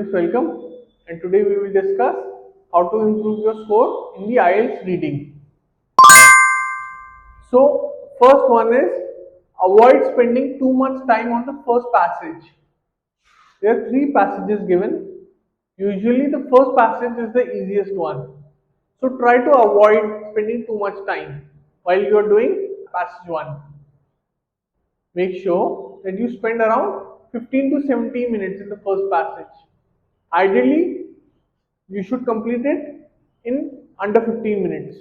students, welcome, and today we will discuss how to improve your score in the IELTS reading. So first one is avoid spending too much time on the first passage. There are three passages given. Usually the first passage is the easiest one. So try to avoid spending too much time while you are doing passage 1. Make sure that you spend around 15 to 17 minutes in the first passage. Ideally, you should complete it in under 15 minutes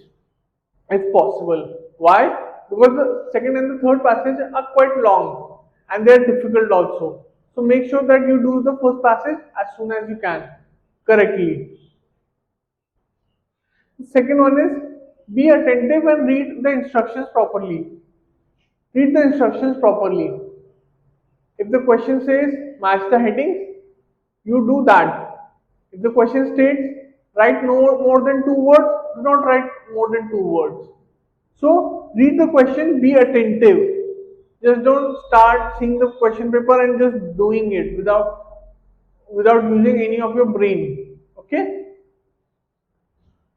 if possible. Why? Because the second and the third passage are quite long and they are difficult also. So make sure that you do the first passage as soon as you can correctly. The second one is be attentive and read the instructions properly. Read the instructions properly. If the question says match the headings, you do that. If the question states write no more than 2 words, do not write more than 2 words. So read the question, be attentive. Just don't start seeing the question paper and just doing it without using any of your brain. Okay?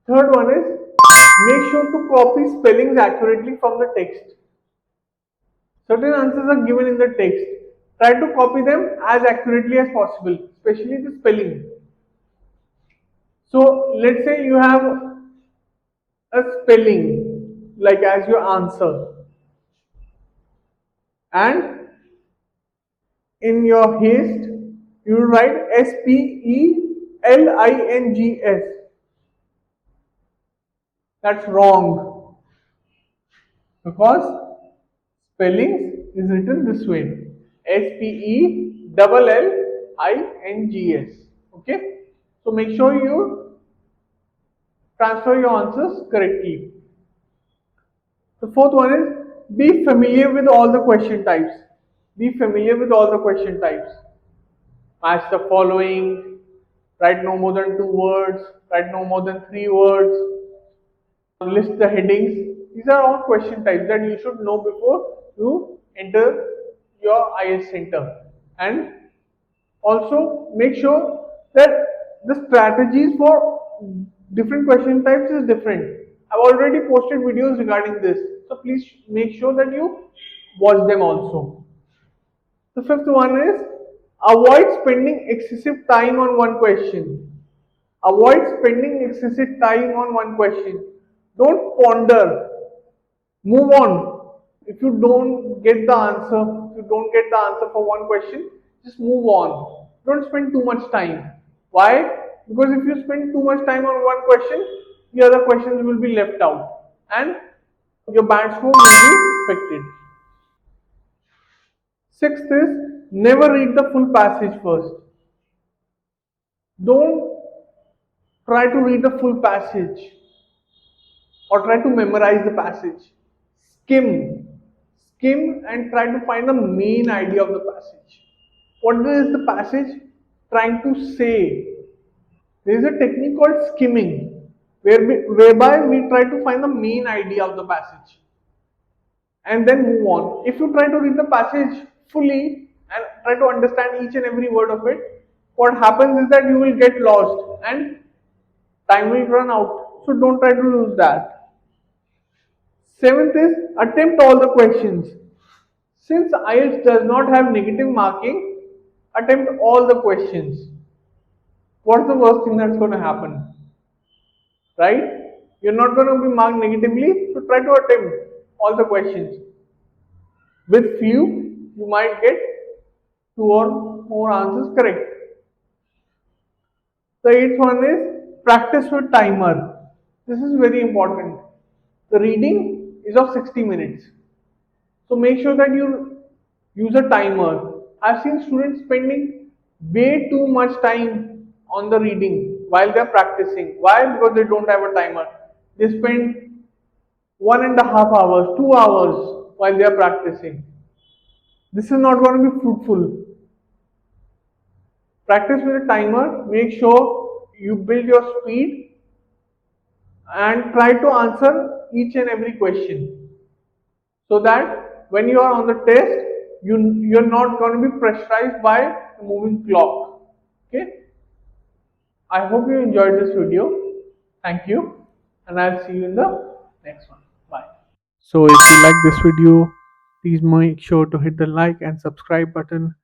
Third one is make sure to copy spellings accurately from the text. Certain answers are given in the text. Try to copy them as accurately as possible, especially the spelling. So let's say you have a spelling like as your answer, and in your haste you write spellings. That's wrong because spellings is written this way, spellings. Okay, so make sure you transfer your answers correctly. The fourth one is be familiar with all the question types. Be familiar with all the question types. Match the following, write no more than 2 words, write no more than 3 words, list the headings. These are all question types that you should know before you enter your IELTS center. And also make sure that the strategies for different question types is different. I've already posted videos regarding this, so please make sure that you watch them also. The fifth one is avoid spending excessive time on one question. Avoid spending excessive time on one question. Don't ponder. Move on. If you don't get the answer, for one question, just move on. Don't spend too much time. Why? Because if you spend too much time on one question, the other questions will be left out and your band score will be affected. Sixth is never read the full passage first. Don't try to read the full passage or try to memorize the passage. Skim and try to find the main idea of the passage. What is the passage trying to say? There is a technique called skimming, whereby we try to find the main idea of the passage and then move on. If you try to read the passage fully and try to understand each and every word of it, what happens is that you will get lost and time will run out. So don't try to use that. Seventh is attempt all the questions. Since IELTS does not have negative marking, attempt all the questions. What's the worst thing that's going to happen? Right? You're not going to be marked negatively, so try to attempt all the questions. With few, you might get 2 or more answers correct. The eighth one is practice with timer. This is very important. The reading is of 60 minutes. So make sure that you use a timer. I've seen students spending way too much time on the reading while they're practicing. Why? Because they don't have a timer. They spend 1.5 hours, 2 hours while they're practicing. This is not going to be fruitful. Practice with a timer. Make sure you build your speed and try to answer each and every question so that when you are on the test, you're not going to be pressurized by a moving clock. Okay. I hope you enjoyed this video. Thank you, and I'll see you in the next one. Bye. So if you like this video, please make sure to hit the like and subscribe button